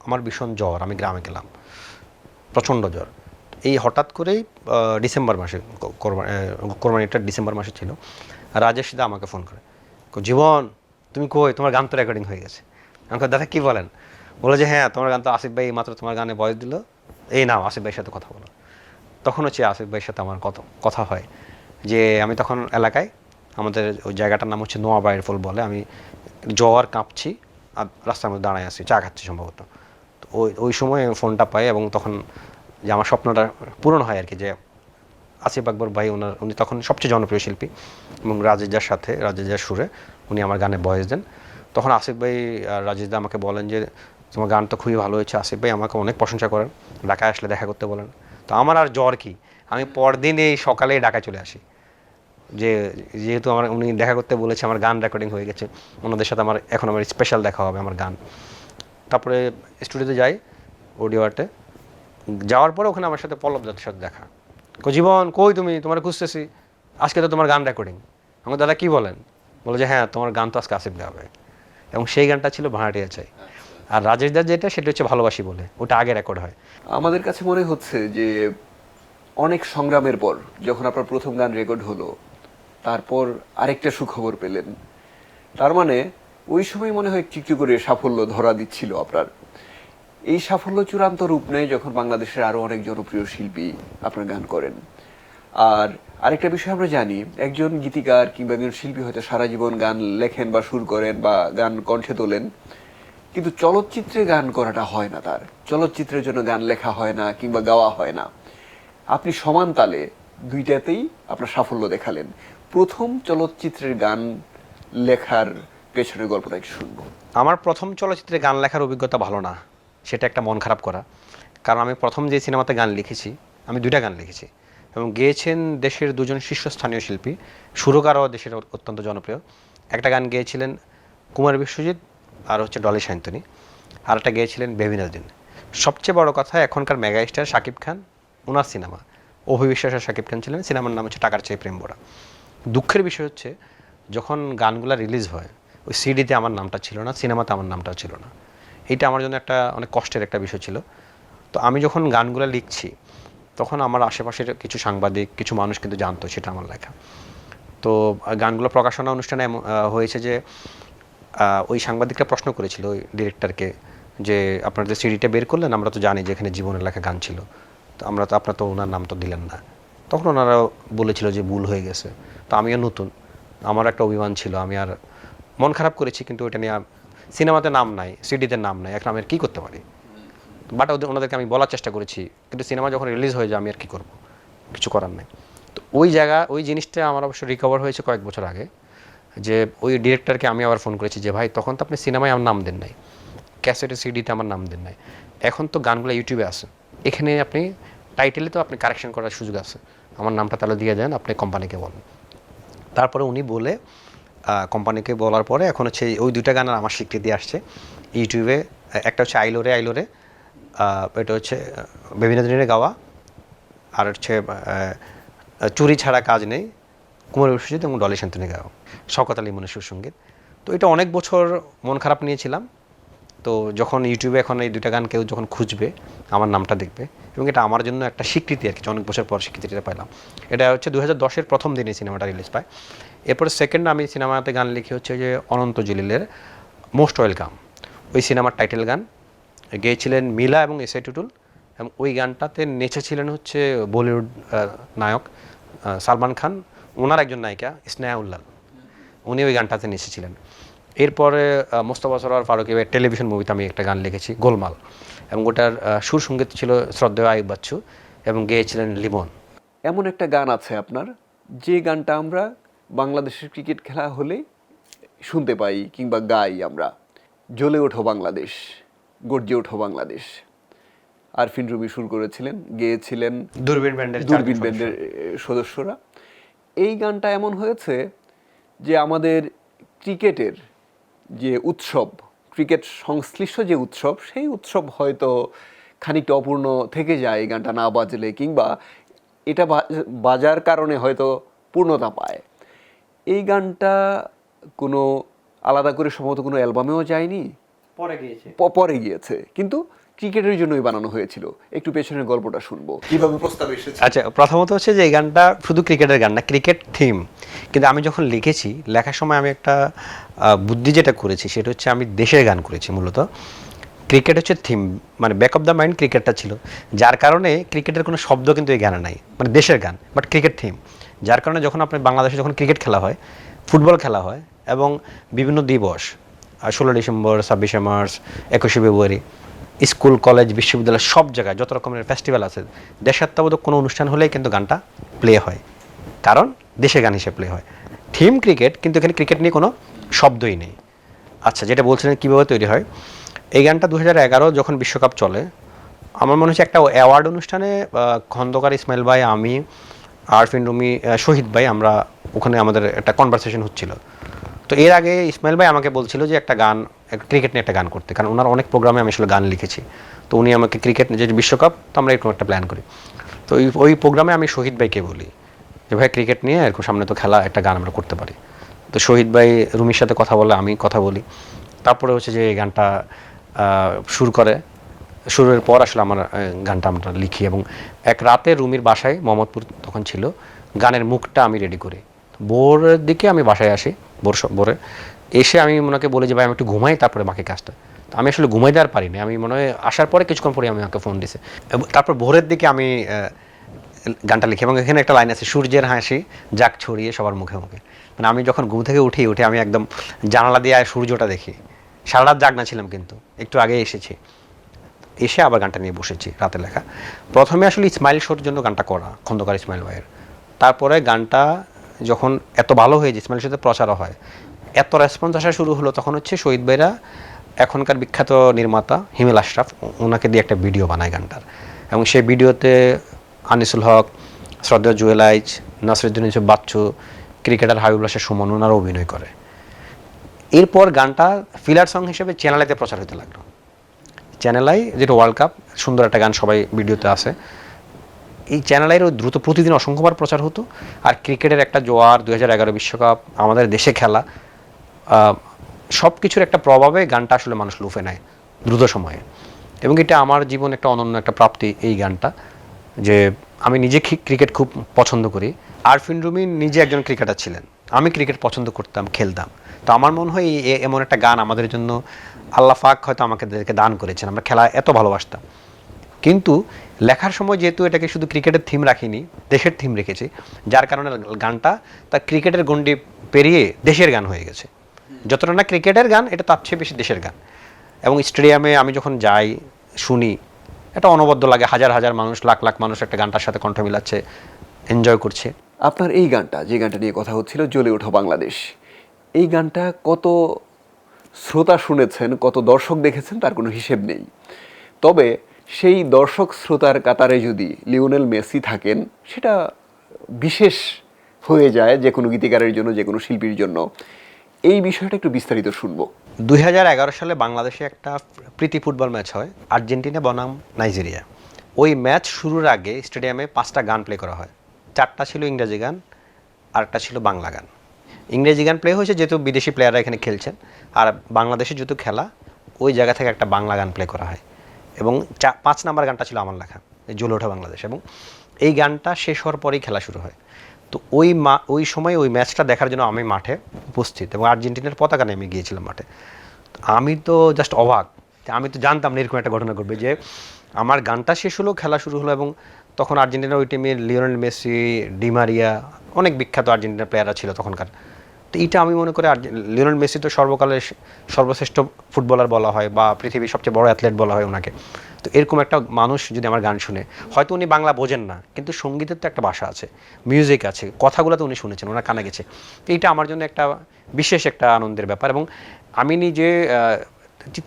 আমার ভীষণ জ্বর, আমি গ্রামে গেলাম, প্রচণ্ড জ্বর। এই হঠাৎ করেই ডিসেম্বর মাসে, কোরবানিটা ডিসেম্বর মাসে ছিল, রাজেশ দা আমাকে ফোন করে, জীবন তুমি কই, তোমার গান তো রেকর্ডিং হয়ে গেছে। আমাকে দাদা কী বলেন? বলে যে হ্যাঁ, তোমার গান তো আসিফ ভাই মাত্র তোমার গানে ভয়েস দিল, এই নাও আসিফ ভাইয়ের সাথে কথা বলো। তখন হচ্ছে আসিফ ভাইয়ের সাথে আমার কথা হয়, যে আমি তখন এলাকায়, আমাদের ওই জায়গাটার নাম হচ্ছে নোয়াবাইয়ের ফুল বলে, আমি জ্বর কাঁপছি আর রাস্তার মধ্যে দাঁড়ায় আছি, চা খাচ্ছি সম্ভবত। তো ওই সময় ফোনটা পাই, এবং তখন যে আমার স্বপ্নটা পূরণ হয় আর কি, যে আসিফ আকবর ভাই উনি তখন সবচেয়ে জনপ্রিয় শিল্পী, এবং রাজেশ দার সুরে উনি আমার গানে ভয়েস দেন। তখন আসিফ ভাই আর রাজেশ দা আমাকে বলেন যে তোমার গান তো খুবই ভালো হয়েছে। আসিফ ভাই আমাকে অনেক প্রশংসা করেন, ঢাকায় আসলে দেখা করতে বলেন। তো আমার আর জ্বর কি, আমি পরদিন এই সকালেই ঢাকায় চলে আসি, যেহেতু উনি দেখা করতে বলেছে, আমার গান রেকর্ডিং হয়ে গেছে, ওনাদের সাথে আমার স্পেশাল দেখা হবে আমার গান। তারপরে স্টুডিওতে যাই, অডিও আর্টে যাওয়ার পরে ওখানে আমার সাথে পল্লব দাদার সাথে দেখা, জীবন কই তুমি, তোমার খুঁজতেছি, আজকে তো তোমার গান রেকর্ডিং। আমার দাদা কী বলেন? বলে যে হ্যাঁ, তোমার গান তো আজকে আসিফ গাবে, এবং সেই গানটা ছিল ভাড়াটিয়া চাই। আর রাজেশ দার সেটা হচ্ছে ভালোবাসি বলে, ওটা আগে রেকর্ড হয়। আমাদের কাছে মনে হচ্ছে যে অনেক সংগ্রামের পর যখন আপনার প্রথম গান রেকর্ড হলো, তারপর আরেকটা সুখবর পেলেন, তার মানে ওই সময় মনে হয় একটু করে সাফল্য ধরা দিচ্ছিল আপনার। এই সাফল্য চূড়ান্ত রূপ নেয় যখন বাংলাদেশের আরো অনেক জনপ্রিয় শিল্পী আপনার গান করেন। আর আরেকটা বিষয় আমরা জানি, একজন গীতিকার কিংবা একজন শিল্পী হয়তো সারা জীবন গান লেখেন বা সুর করেন বা গান কণ্ঠে তোলেন, কিন্তু চলচ্চিত্রে গান করাটা হয় না তার। চলচ্চিত্রের জন্য গান লেখা হয় না কিংবা গাওয়া হয় না। আপনি সমান তালে দুইটাতেই আপনার সাফল্য দেখালেন। প্রথম চলচ্চিত্রের গান লেখার পেছনের গল্পটা একটু শুনবো। আমার প্রথম চলচ্চিত্রে গান লেখার অভিজ্ঞতা ভালো না, সেটা একটা মন খারাপ করা। কারণ আমি প্রথম যে সিনেমাতে গান লিখেছি, আমি 2টা গান লিখেছি, এবং গেয়েছেন দেশের 2জন শীর্ষস্থানীয় শিল্পী, সুরকারও দেশের অত্যন্ত জনপ্রিয়। একটা গান গেয়েছিলেন কুমার বিশ্বজিৎ, আর হচ্ছে ডলি সায়ন্তনী, আর একটা গেয়েছিলেন বেবি নাজরিন। সবচেয়ে বড় কথা, এখনকার মেগা স্টার শাকিব খান, ওনার সিনেমা, অভিবিশ্বাসের শাকিব খান ছিলেন, সিনেমার নাম হচ্ছে টাকার চেয়ে প্রেম ভরা। দুঃখের বিষয় হচ্ছে যখন গানগুলো রিলিজ হয় ওই সিডিতে আমার নামটা ছিল না, সিনেমাতে আমার নামটা ছিল না। এটা আমার জন্য একটা অনেক কষ্টের একটা বিষয় ছিল। তো আমি যখন গানগুলো লিখছি তখন আমার আশেপাশের কিছু সাংবাদিক, কিছু মানুষ কিন্তু জানতো সেটা আমার লেখা। তো গানগুলো প্রকাশনা অনুষ্ঠানে হয়েছে যে ওই সাংবাদিকরা প্রশ্ন করেছিল ওই ডিরেক্টরকে যে আপনার যে সিডিটা বের করলেন, আমরা তো জানি যে এখানে জীবনের লেখা গান ছিল, তো আমরা তো আপনার তো ওনার নাম তো দিলেন না। তখন ওনারা বলেছিল যে ভুল হয়ে গেছে। তো আমিও নতুন, আমার একটা অভিমান ছিল, আমি আর মন খারাপ করেছি, কিন্তু ওইটা নিয়ে সিনেমাতে নাম নাই, সিডিতে নাম নাই, এখন আমি আর কী করতে পারি। বাট ওনাদেরকে আমি বলার চেষ্টা করেছি, কিন্তু সিনেমা যখন রিলিজ হয়ে যায় আমি আর কী করবো, কিছু করার নেই। তো ওই জিনিসটা আমার অবশ্য রিকভার হয়েছে কয়েক বছর আগে, যে ওই ডিরেক্টরকে আমি আবার ফোন করেছি যে ভাই তখন তো আপনি সিনেমায় আমার নাম দেন নাই, ক্যাসেটে সিডিতে আমার নাম দেন নাই, এখন তো গানগুলো ইউটিউবে আছে, এখানে আপনি টাইটেলে তো আপনি কারেকশন করার সুযোগ আছে, আমার নামটা তাহলে দিয়ে দেন, আপনি কোম্পানিকে বলেন। তারপরে উনি বলে কোম্পানিকে বলার পরে এখন হচ্ছে ওই দুইটা গানের আমার স্বীকৃতি আসছে ইউটিউবে। একটা হচ্ছে আইলোরে আইলোরে, এটা হচ্ছে বিভিন্ন দিনের গাওয়া, আর হচ্ছে চুরি ছাড়া কাজ নেই, কুমার বিশ্বজিৎ এবং ডলি শান্তনী গাওয়া, শওকত আলী ইমনের সুরসঙ্গীত। তো এটা অনেক বছর মন খারাপ নিয়েছিলাম। তো যখন ইউটিউবে এখন এই দুইটা গান কেউ যখন খুঁজবে আমার নামটা দেখবে, এবং এটা আমার জন্য একটা স্বীকৃতি আর কি, অনেক বছর পর স্বীকৃতিটা পাইলাম। এটা হচ্ছে 2010-এর প্রথম দিনে সিনেমাটা রিলিজ পায়। এরপরে সেকেন্ড আমি সিনেমাতে গান লিখি হচ্ছে যে অনন্ত জলিলের মোস্ট ওয়েলকাম, ওই সিনেমার টাইটেল গান গেয়েছিলেন মিলা এবং এসআই টুটুল, এবং ওই গানটাতে নেচেছিলেন হচ্ছে বলিউড নায়ক সালমান খান, ওনার একজন নায়িকা স্নেহা উল্লাল, উনি ওই গানটাতে নেচেছিলেন। এরপরে মোস্তফা সরোয়ার ফারুকী টেলিভিশন মুভিতে আমি একটা গান লিখেছি গোলমাল, এবং ওটার সুর সঙ্গীত ছিল শ্রদ্ধেয় আয়ুব বাচ্চু এবং গেয়েছিলেন লিমন। এমন একটা গান আছে আপনার, যে গানটা আমরা বাংলাদেশের ক্রিকেট খেলা হলে শুনতে পাই কিংবা গাই আমরা, জ্বলে ওঠো বাংলাদেশ, গর্জে ওঠো বাংলাদেশ। আরফিন রুমি সুর করেছিলেন, গেয়েছিলেন দূরবীন ব্যান্ডের সদস্যরা। এই গানটা এমন হয়েছে যে আমাদের ক্রিকেটের যে উৎসব, ক্রিকেট সংশ্লিষ্ট যে উৎসব, সেই উৎসব হয়তো খানিকটা অপূর্ণ থেকে যায় এই গানটা না বাজলে, কিংবা এটা বাজার কারণে হয়তো পূর্ণতা পায়। এই গানটা কোনো আলাদা করে সম্ভবত কোনো অ্যালবামেও যায়নি, পরে গিয়েছে, কিন্তু ক্রিকেটের জন্যই বানানো হয়েছিল। একটু পেছনের গল্পটা শুনবো, কিভাবে প্রস্তাব এসেছে। আচ্ছা, প্রথমত হচ্ছে যে এই গানটা শুধু ক্রিকেটের গান না, ক্রিকেট থিম। কিন্তু আমি যখন লিখেছি, লেখার সময় আমি একটা বুদ্ধি যেটা করেছি সেটা হচ্ছে আমি দেশের গান করেছি মূলত। ক্রিকেট হচ্ছে থিম, মানে ব্যাক অফ দ্য মাইন্ড ক্রিকেটটা ছিল, যার কারণে ক্রিকেটের কোনো শব্দ কিন্তু এই গানে নাই, মানে দেশের গান বাট ক্রিকেট থিম। যার কারণে যখন আপনার বাংলাদেশে যখন ক্রিকেট খেলা হয়, ফুটবল খেলা হয়, এবং বিভিন্ন দিবস 16 ডিসেম্বর, 26শে মার্চ, 21শে ফেব্রুয়ারি, স্কুল কলেজ বিশ্ববিদ্যালয় সব জায়গায় যত রকমের ফেস্টিভ্যাল আছে, দেশাত্মবোধক কোনো অনুষ্ঠান হলেই কিন্তু গানটা প্লে হয়, কারণ দেশের গান হিসেবে প্লে হয়। থিম ক্রিকেট, কিন্তু এখানে ক্রিকেট নিয়ে কোনো শব্দই নেই। আচ্ছা, যেটা বলছিলেন কীভাবে তৈরি হয়, এই গানটা 2011 যখন বিশ্বকাপ চলে, আমার মনে হচ্ছে একটা অ্যাওয়ার্ড অনুষ্ঠানে খন্দকার ইসমাইল ভাই, আমি, আরফিন রুমি, শহীদ ভাই, আমরা ওখানে আমাদের একটা কনভারসেশন হচ্ছিল। তো এর আগে ইসমাইল ভাই আমাকে বলছিল যে একটা গান, ক্রিকেট নিয়ে একটা গান করতে, কারণ ওনার অনেক প্রোগ্রামে আমি আসলে গান লিখেছি। তো উনি আমাকে ক্রিকেট যে বিশ্বকাপ, তো আমরা এরকম একটা প্ল্যান করি। তো ওই প্রোগ্রামে আমি শহীদ ভাইকে বলি যে ভাই ক্রিকেট নিয়ে এরকম সামনে তো খেলা, একটা গান আমরা করতে পারি। তো শহীদ ভাই রুমির সাথে কথা বলে, আমি কথা বলি, তারপরে হচ্ছে যে এই গানটা সুর করে। সুরের পর আসলে আমার গানটা আমরা লিখি, এবং এক রাতে রুমির বাসায়, মোহাম্মদপুর তখন ছিল, গানের মুখটা আমি রেডি করি। ভোরের দিকে আমি বাসায় আসি, ভোরে এসে আমি ওনাকে বলি যে ভাই আমি একটু ঘুমাই, তারপরে বাকি কাজটা। আমি আসলে ঘুমাইতে আর পারিনি, আমি মনে হয় আসার পরে কিছুক্ষণ পরে আমি আমাকে ফোন দিছে, তারপর ভোরের দিকে আমি গানটা লিখি। এবং এখানে একটা লাইন আছে, সূর্যের হাসি যাক ছড়িয়ে সবার মুখে মুখে। মানে আমি যখন ঘুম থেকে উঠে আমি একদম জানালা দিয়ে সূর্যটা দেখি। সারা রাত জাগনা ছিলাম, কিন্তু একটু আগে এসেছি, এসে আবার গানটা নিয়ে বসেছি, রাতে লেখা। প্রথমে আসলে ইসমাইল শোর জন্য গানটা করা, খন্দকার ইসমাইল ভাইয়ের। তারপরে গানটা যখন এত ভালো হয়েছে, ইসমাইলের সাথে প্রচারও হয়, এত রেসপন্স আসা শুরু হলো, তখন হচ্ছে শহীদ ভাইরা, এখনকার বিখ্যাত নির্মাতা হিমেল আশরাফ, ওনাকে দিয়ে একটা ভিডিও বানায় গানটার। এবং সেই ভিডিওতে আনিসুল হক, শ্রদ্ধেয় জুয়েল আইচ, নাসিরুদ্দিন ইউসুফ বাচ্চু, ক্রিকেটার হাবিবুল্লাহ সুমন, ওনারা অভিনয় করে। এরপর গানটা ফিলার সং হিসেবে চ্যানেলেতে প্রচার হতে লাগলো। চ্যানেলাই যেটা ওয়ার্ল্ড কাপ, সুন্দর একটা গান, সবাই ভিডিওতে আছে। এই চ্যানেলেরও দ্রুত প্রতিদিন অসংখ্যবার প্রচার হতো। আর ক্রিকেটের একটা জোয়ার, 2011 বিশ্বকাপ, আমাদের দেশে খেলা, সব কিছুর একটা প্রভাবে গানটা আসলে মানুষ লুফে নেয় দ্রুত সময়ে। এবং এটা আমার জীবন একটা অনন্য একটা প্রাপ্তি এই গানটা, যে আমি নিজে ক্রিকেট খুব পছন্দ করি। আরফিন রুমি নিজে একজন ক্রিকেটার ছিলেন, আমি ক্রিকেট পছন্দ করতাম, খেলতাম। তো আমার মনে হয় এমন একটা গান আমাদের জন্য আল্লাহ পাক হয়তো আমাদেরকে দান করেছেন, আমরা খেলা এত ভালোবাসতাম। কিন্তু লেখার সময় যেহেতু এটাকে শুধু ক্রিকেটের থিম রাখিনি, দেশের থিম রেখেছি, যার কারণে গানটা তার ক্রিকেটের গণ্ডি পেরিয়ে দেশের গান হয়ে গেছে। যতটা না ক্রিকেটের গান, এটা তার চেয়ে বেশি দেশের গান। এবং স্টেডিয়ামে আমি যখন যাই, শুনি, এটা অনবদ্য লাগে। হাজার হাজার মানুষ, লাখ লাখ মানুষ একটা গানটার সাথে কণ্ঠ মিলাচ্ছে, এনজয় করছে। আপনার এই গানটা, যে গানটা নিয়ে কথা হচ্ছিল, জ্বলে ওঠো বাংলাদেশ, এই গানটা কত শ্রোতা শুনেছেন, কত দর্শক দেখেছেন, তার কোনো হিসেব নেই। তবে সেই দর্শক শ্রোতার কাতারে যদি লিওনেল মেসি থাকেন, সেটা বিশেষ হয়ে যায় যে কোনো গীতিকারের জন্য, যে কোনো শিল্পীর জন্য। এই বিষয়টা একটু বিস্তারিত শুনবো। 2011 সালে বাংলাদেশে একটা প্রীতি ফুটবল ম্যাচ হয়, আর্জেন্টিনা বনাম নাইজেরিয়া। ওই ম্যাচ শুরুর আগে স্টেডিয়ামে 5টা গান প্লে করা হয়। 4টা ছিল ইংরেজি গান, আরেকটা ছিল বাংলা গান। ইংরেজি গান প্লে হয়েছে যেহেতু বিদেশি প্লেয়াররা এখানে খেলছেন, আর বাংলাদেশে যেহেতু খেলা, ওই জায়গা থেকে একটা বাংলা গান প্লে করা হয়। এবং 5 নাম্বার গানটা ছিল আমার লেখা, জ্বলে ওঠা বাংলাদেশ। এবং এই গানটা শেষ হওয়ার পরেই খেলা শুরু হয়। তো ওই সময় ওই ম্যাচটা দেখার জন্য আমি মাঠে উপস্থিত, এবং আর্জেন্টিনার পতাকা নিয়ে আমি গিয়েছিলাম মাঠে। আমি তো জাস্ট অবাক, আমি তো জানতাম না এরকম একটা ঘটনা ঘটবে, যে আমার গানটা শেষ হলো, খেলা শুরু হলো, এবং তখন আর্জেন্টিনার ওই টিমে লিওনেল মেসি, ডিমারিয়া, অনেক বিখ্যাত আর্জেন্টিনার প্লেয়াররা ছিল তখনকার। তো এইটা আমি মনে করি, লিওনেল মেসি তো সর্বকালের সর্বশ্রেষ্ঠ ফুটবলার বলা হয়, বা পৃথিবীর সবচেয়ে বড় অ্যাথলেট বলা হয় ওনাকে। তো এরকম একটা মানুষ যদি আমার গান শুনে, হয়তো উনি বাংলা বোঝেন না, কিন্তু সঙ্গীতের তো একটা ভাষা আছে, মিউজিক আছে, কথাগুলো তো উনি শুনেছেন, ওনার কানে গেছে। তো এইটা আমার জন্য একটা বিশেষ একটা আনন্দের ব্যাপার। এবং আমি নিজে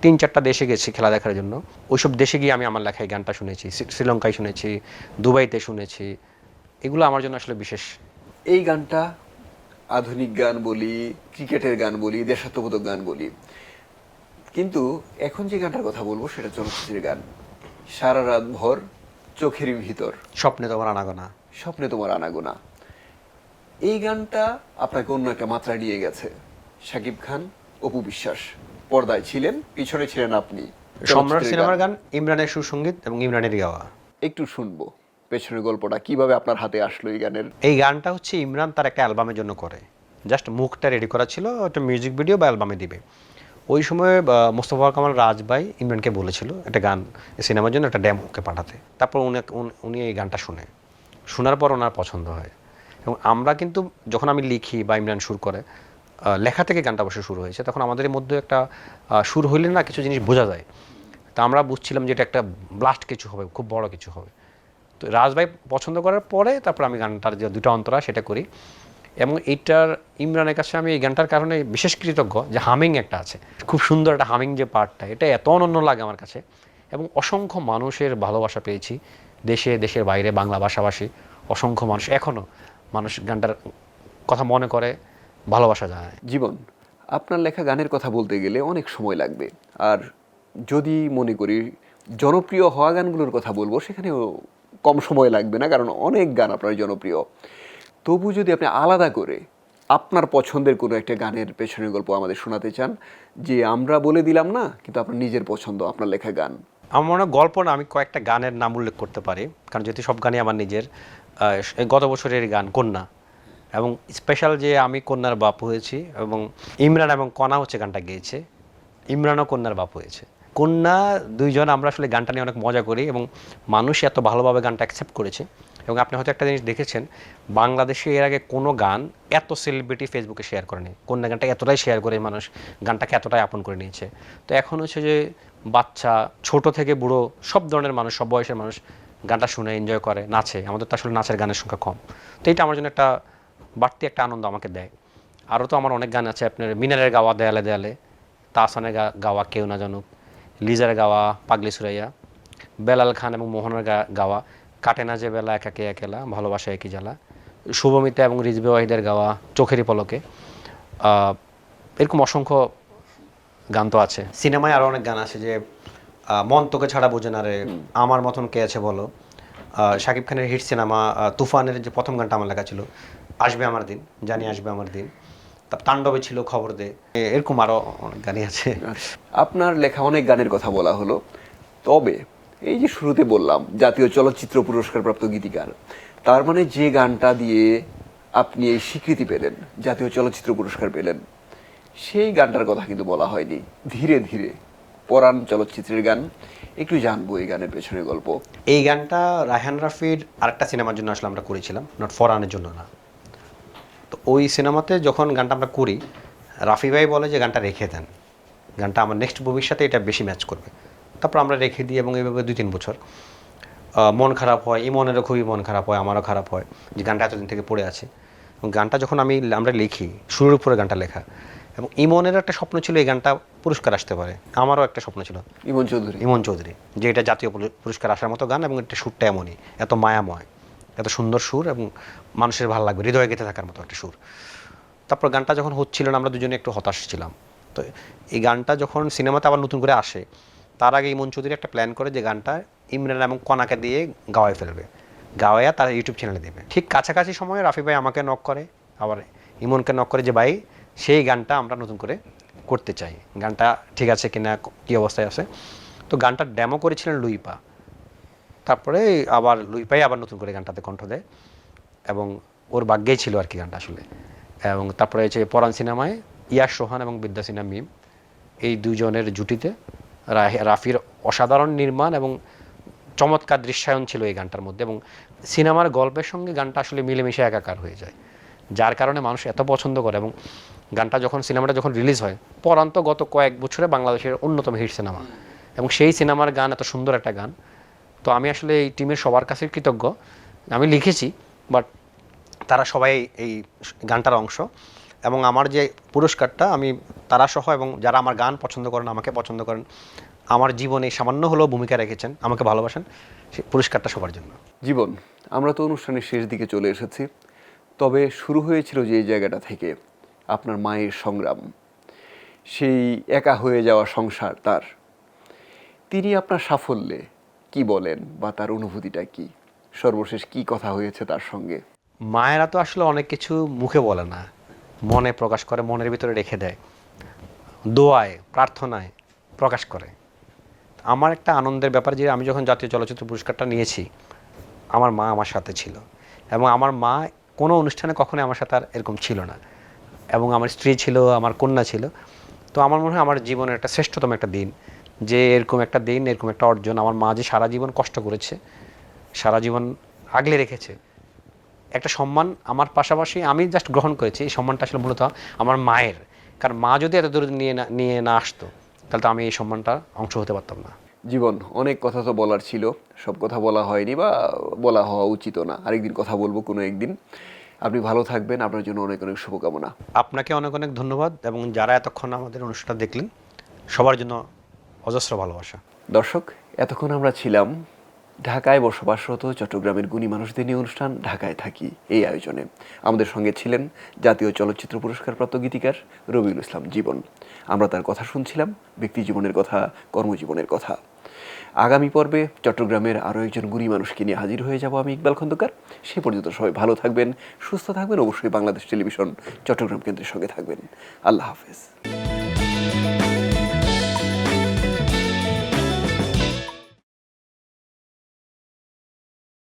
3-4টা দেশে গেছি খেলা দেখার জন্য। ওইসব দেশে গিয়ে আমি আমার লেখায় গানটা শুনেছি, শ্রীলঙ্কায় শুনেছি, দুবাইতে শুনেছি। এগুলো আমার জন্য আসলে বিশেষ। এই গানটা আধুনিক গান বলি, ক্রিকেটের গান বলি, দেশাত্মবোধক গান বলি, কিন্তু এখন যে গানটার কথা বলবো সেটা চলচ্চিত্রের গান। সারা রাত ভর চোখের ভিতর, স্বপ্নে তোমার আনাগোনা। স্বপ্নে তোমার আনাগোনা, এই গানটা আপনাকে অন্য একটা মাত্রা নিয়ে গেছে। শাকিব খান, অপু বিশ্বাস পর্দায় ছিলেন, পিছনে ছিলেন আপনি। সম্রাট সিনেমার গান, ইমরানের সুসঙ্গীত এবং ইমরানের গাওয়া। একটু শুনবো পেছনের গল্পটা, কিভাবে আপনার হাতে আসলো এই গানের। এই গানটা হচ্ছে ইমরান তার একটা অ্যালবামের জন্য করে, জাস্ট মুখটা রেডি করা ছিল, একটা মিউজিক ভিডিও বা অ্যালবামে দিবে। ওই সময় মোস্তফা কামাল রাজ ভাই ইমরানকে বলেছিল একটা গান সিনেমার জন্য একটা ডেমোকে পাঠাতে। তারপর উনি এই গানটা শোনার পর ওনার পছন্দ হয়। এবং আমরা কিন্তু যখন আমি লিখি বা ইমরান সুর করে, লেখা থেকে গানটা অবশ্য শুরু হয়েছে, তখন আমাদের মধ্যে একটা সুর হইলে না কিছু জিনিস বোঝা যায়। তা আমরা বুঝছিলাম যে এটা একটা ব্লাস্ট কিছু হবে, খুব বড় কিছু হবে। তো রাজভাই পছন্দ করার পরে তারপর আমি গানটার যে 2টা অন্তরা সেটা করি। এবং এইটার ইমরানের কাছে আমি এই গানটার কারণে বিশেষ কৃতজ্ঞ, যে হামিং একটা আছে, খুব সুন্দর একটা হামিং যে পার্টটা, এটা এত অনন্য লাগে আমার কাছে। এবং অসংখ্য মানুষের ভালোবাসা পেয়েছি, দেশের বাইরে, বাংলা ভাষাভাষী অসংখ্য মানুষ, এখনও মানুষ গানটার কথা মনে করে, ভালোবাসা যায়। জীবন, আপনার লেখা গানের কথা বলতে গেলে অনেক সময় লাগবে। আর যদি মনে করি জনপ্রিয় হওয়া গানগুলোর কথা বলবো, সেখানেও কম সময় লাগবে না, কারণ অনেক গান আপনার জনপ্রিয়। তবু যদি আপনি আলাদা করে আপনার পছন্দের কোনো একটা গানের পেছনের গল্প আমাদের শোনাতে চান, যে আমরা বলে দিলাম না, কিন্তু আপনার নিজের পছন্দ, আপনার লেখা গান। আমার মনে হয় গল্প না, আমি কয়েকটা গানের নাম উল্লেখ করতে পারি, কারণ যেহেতু সব গানই আমার নিজের। গত বছরের গান কন্যা, এবং স্পেশাল যে আমি কন্যার বাপ হয়েছি, এবং ইমরান এবং কণা হচ্ছে গানটা গেয়েছে, ইমরানও কন্যার বাপ হয়েছে। কন্যা দুইজন আমরা আসলে গানটা নিয়ে অনেক মজা করি, এবং মানুষ এত ভালোভাবে গানটা অ্যাকসেপ্ট করেছে। এবং আপনি হয়তো একটা জিনিস দেখেছেন, বাংলাদেশে এর আগে কোনো গান এত সেলিব্রিটি ফেসবুকে শেয়ার করেনি। কন্যা গানটা এতটাই শেয়ার করে মানুষ গানটাকে এতটাই আপন করে নিয়েছে। তো এখন হচ্ছে যে বাচ্চা, ছোট থেকে বুড়ো, সব ধরনের মানুষ, সব বয়সের মানুষ গানটা শুনে এনজয় করে, নাচে। আমাদের তো আসলে নাচের গানের সংখ্যা কম। তো এইটা আমার জন্য একটা বাড়তি একটা আনন্দ আমাকে দেয়। আরও তো আমার অনেক গান আছে, আপনার মিনারের গাওয়া দেয়ালে দেয়ালে, তাহসানের গাওয়া কেউ না জানুক, লিজার গাওয়া পাগলি সুরাইয়া, বেলাল খান এবং মোহনের গাওয়া কাটে না যে বেলা একাকে একেলা, ভালোবাসা একই জ্বালা, শুভমিতা এবং রিজবে ওয়াহিদের গাওয়া চোখেরই পলকে, এরকম অসংখ্য গান তো আছে। সিনেমায় আরও অনেক গান আছে, যে মন তোকে ছাড়া বোঝে না রে, আমার মতন কে আছে বলো, শাকিব খানের হিট সিনেমা তুফানের যে প্রথম গানটা আমার লেখা ছিল, আসবে আমার দিন, জানি আসবে আমার দিন। তার তাণ্ডবে ছিল খবর দে, এরকম আরও অনেক গানই আছে। আপনার লেখা অনেক গানের কথা বলা হলো, তবে এই যে শুরুতে বললাম জাতীয় চলচ্চিত্র পুরস্কারপ্রাপ্ত গীতিকার, তার মানে যে গানটা দিয়ে আপনি এই স্বীকৃতি পেলেন, জাতীয় চলচ্চিত্র পুরস্কার পেলেন, সেই গানটার কথা কিন্তু বলা হয়নি। ধীরে ধীরে পরাণ চলচ্চিত্রের গান, একটু জানবো এই গানের পেছনের গল্প। এই গানটা রায়হান রাফির আরেকটা সিনেমার জন্য আসলে আমরা করেছিলাম, নট ফরহানের জন্য না। তো ওই সিনেমাতে যখন গানটা আমরা করি, রাফি ভাই বলে যে গানটা রেখে দেন, গানটা আমার নেক্সট মুভির সাথে এটা বেশি ম্যাচ করবে। তারপর আমরা রেখে দিই, এবং এইভাবে 2-3 বছর মন খারাপ হয়, ইমনেরও খুবই মন খারাপ হয়, আমারও খারাপ হয় যে গানটা এতদিন থেকে পড়ে আছে। এবং গানটা যখন আমরা লিখি, সুরের উপরে গানটা লেখা, এবং ইমনেরও একটা স্বপ্ন ছিল এই গানটা পুরস্কার আসতে পারে, আমারও একটা স্বপ্ন ছিল, ইমন চৌধুরী, যে এটা জাতীয় পুরস্কার আসার মতো গান, এবং এটা সুরটা এমনই, এত মায়াময়, এত সুন্দর সুর, এবং মানুষের ভালো লাগবে, হৃদয়ে গেঁথে থাকার মতো একটা সুর। তারপর গানটা যখন হচ্ছিল না, আমরা দুজনে একটু হতাশ ছিলাম। তো এই গানটা যখন সিনেমাতে আবার নতুন করে আসে, তার আগে ইমন চৌধুরী একটা প্ল্যান করে যে গানটা ইমরান এবং কনাকে দিয়ে গাওয়ায় ফেলবে, গাওয়াইয়া তার ইউটিউব চ্যানেলে দেবে। ঠিক কাছাকাছি সময়ে রাফি ভাই আমাকে নক করে, আবার ইমনকে নক করে যে ভাই সেই গানটা আমরা নতুন করে করতে চাই, গানটা ঠিক আছে কিনা, কী অবস্থায় আছে। তো গানটার ডেমো করেছিলেন লুইপা, তারপরে আবার লুইপাই আবার নতুন করে গানটাতে কণ্ঠ দেয়, এবং ওর ভাগ্যেই ছিল আর কি গানটা আসলে। এবং তারপরে হচ্ছে পরাণ সিনেমায় ইয়াশ রোহান এবং বিদ্যা সিনহা মিম, এই দুজনের জুটিতে রাফির অসাধারণ নির্মাণ এবং চমৎকার দৃশ্যায়ন ছিল এই গানটার মধ্যে, এবং সিনেমার গল্পের সঙ্গে গানটা আসলে মিলেমিশে একাকার হয়ে যায়, যার কারণে মানুষ এত পছন্দ করে। এবং গানটা যখন সিনেমাটা যখন রিলিজ হয়, পরাণ তো গত কয়েক বছরে বাংলাদেশের অন্যতম হিট সিনেমা, এবং সেই সিনেমার গান এত সুন্দর একটা গান। তো আমি আসলে এই টিমের সবার কাছে কৃতজ্ঞ। আমি লিখেছি, বাট তারা সবাই এই গানটার অংশ, এবং আমার যে পুরস্কারটা আমি তারা সহ এবং যারা আমার গান পছন্দ করেন, আমাকে পছন্দ করেন, আমার জীবনে সামান্য হলেও ভূমিকা রেখেছেন, আমাকে ভালোবাসেন, সেই পুরস্কারটা সবার জন্য। জীবন, আমরা তো অনুষ্ঠানের শেষ দিকে চলে এসেছি, তবে শুরু হয়েছিল যে এই জায়গাটা থেকে, আপনার মায়ের সংগ্রাম, সেই একা হয়ে যাওয়া সংসার তার, তিনি আপনার সাফল্যে কি বলেন বা তার অনুভূতিটা কি, সর্বশেষ কি কথা হয়েছে তার সঙ্গে? মায়েরা তো আসলে অনেক কিছু মুখে বলে না, মনে প্রকাশ করে, মনের ভিতরে রেখে দেয়, দোয়ায় প্রার্থনায় প্রকাশ করে। আমার একটা আনন্দের ব্যাপার যে আমি যখন জাতীয় চলচ্চিত্র পুরস্কারটা নিয়েছি, আমার মা আমার সাথে ছিল, এবং আমার মা কোনো অনুষ্ঠানে কখনোই আমার সাথে আর এরকম ছিল না, এবং আমার স্ত্রী ছিল, আমার কন্যা ছিল। তো আমার মনে হয় আমার জীবনের একটা শ্রেষ্ঠতম একটা দিন, যে এরকম একটা দিন, এরকম একটা অর্জন, আমার মা যে সারা জীবন কষ্ট করেছে, সারা জীবন আগলে রেখেছে, একটা সম্মান আমার পাশাপাশি আমি জাস্ট গ্রহণ করেছি। এই সম্মানটা আসলে মূলত আমার মায়ের, কারণ মা যদি এত দূর নিয়ে না আসতো, তাহলে তো আমি এই সম্মানটা অংশ হতে পারতাম না। জীবন, অনেক কথা তো বলার ছিল, সব কথা বলা হয়নি বা বলা হওয়া উচিত না, আরেকদিন কথা বলবো কোনো একদিন। আপনি ভালো থাকবেন, আপনার জন্য অনেক অনেক শুভকামনা। আপনাকে অনেক অনেক ধন্যবাদ, এবং যারা এতক্ষণ আমাদের অনুষ্ঠানটা দেখলেন, সবার জন্য অজস্র ভালোবাসা। দর্শক, এতক্ষণ আমরা ছিলাম ঢাকায় বসবাসরত চট্টগ্রামের গুণী মানুষদের নিয়ে অনুষ্ঠান ঢাকায় থাকি এই আয়োজনে। আমাদের সঙ্গে ছিলেন জাতীয় চলচ্চিত্র পুরস্কারপ্রাপ্ত গীতিকার রবিউল ইসলাম জীবন। আমরা তার কথা শুনছিলাম, ব্যক্তি জীবনের কথা, কর্মজীবনের কথা। আগামী পর্বে চট্টগ্রামের আরও একজন গুণী মানুষকে নিয়ে হাজির হয়ে যাব আমি, ইকবাল খন্দকার। সে পর্যন্ত সবাই ভালো থাকবেন, সুস্থ থাকবেন, অবশ্যই বাংলাদেশ টেলিভিশন চট্টগ্রাম কেন্দ্রের সঙ্গে থাকবেন। আল্লাহ হাফেজ।